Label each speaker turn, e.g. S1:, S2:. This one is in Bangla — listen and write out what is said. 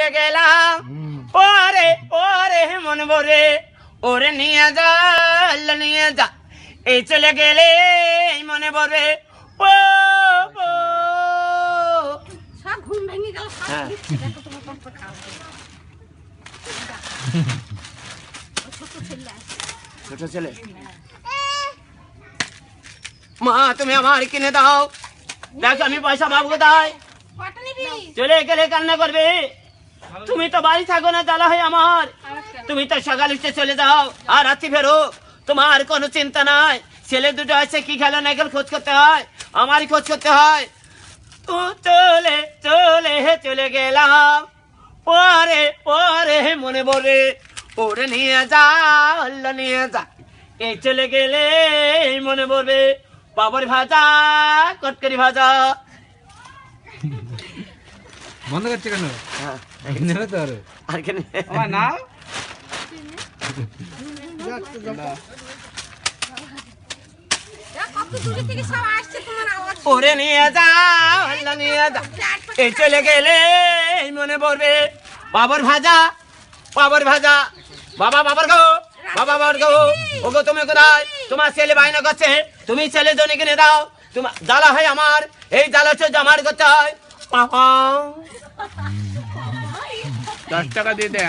S1: চলে গেলাম ওরে ওরে মন ভরে ওরে নিয়ে যা নিয়ে যা এই চলে গেলে মনে ভরে ও
S2: ঘুম ভেঙে গেল
S1: ছোট ছেলে মা তুমি আমার কিনে দাও দেখ আমি পয়সা পাবো কোথায় চলে গেলে কান্না করবে তুমি তো বাড়ি থাকো না জ্বালা হয় আমার তুমি তো সকাল উঠে চলে যাও আর রাত্রি ফেরো তোমার কোনো চিন্তা নাই ছেলে দুটো আছে কি খেলো না খেলো খোঁজ করতে হয় আমারই খোঁজ করতে হয় তো চলে চলে চলে গেলাম পরে পরে মনে পড়ে ওরে নিয়ে যা নিয়ে যা এই চলে গেলে মনে পড়বে বাবার ভাজা কটকরি ভাজা
S3: বন্ধ করছে কেন তো
S1: আর কেন
S3: না
S1: ওরে নিয়ে যা নিয়ে যা এই চলে গেলে মনে পড়বে বাবার ভাজা বাবার ভাজা বাবা বাবার গো বাবা বাবার গো ও গো তুমি কোথায় তোমার ছেলে বায়না করছে তুমি ছেলে জন্য কিনে দাও তোমার জ্বালা হয় আমার এই জ্বালা হচ্ছে আমার করতে হয়
S3: 10 টাকা দিয়ে দে।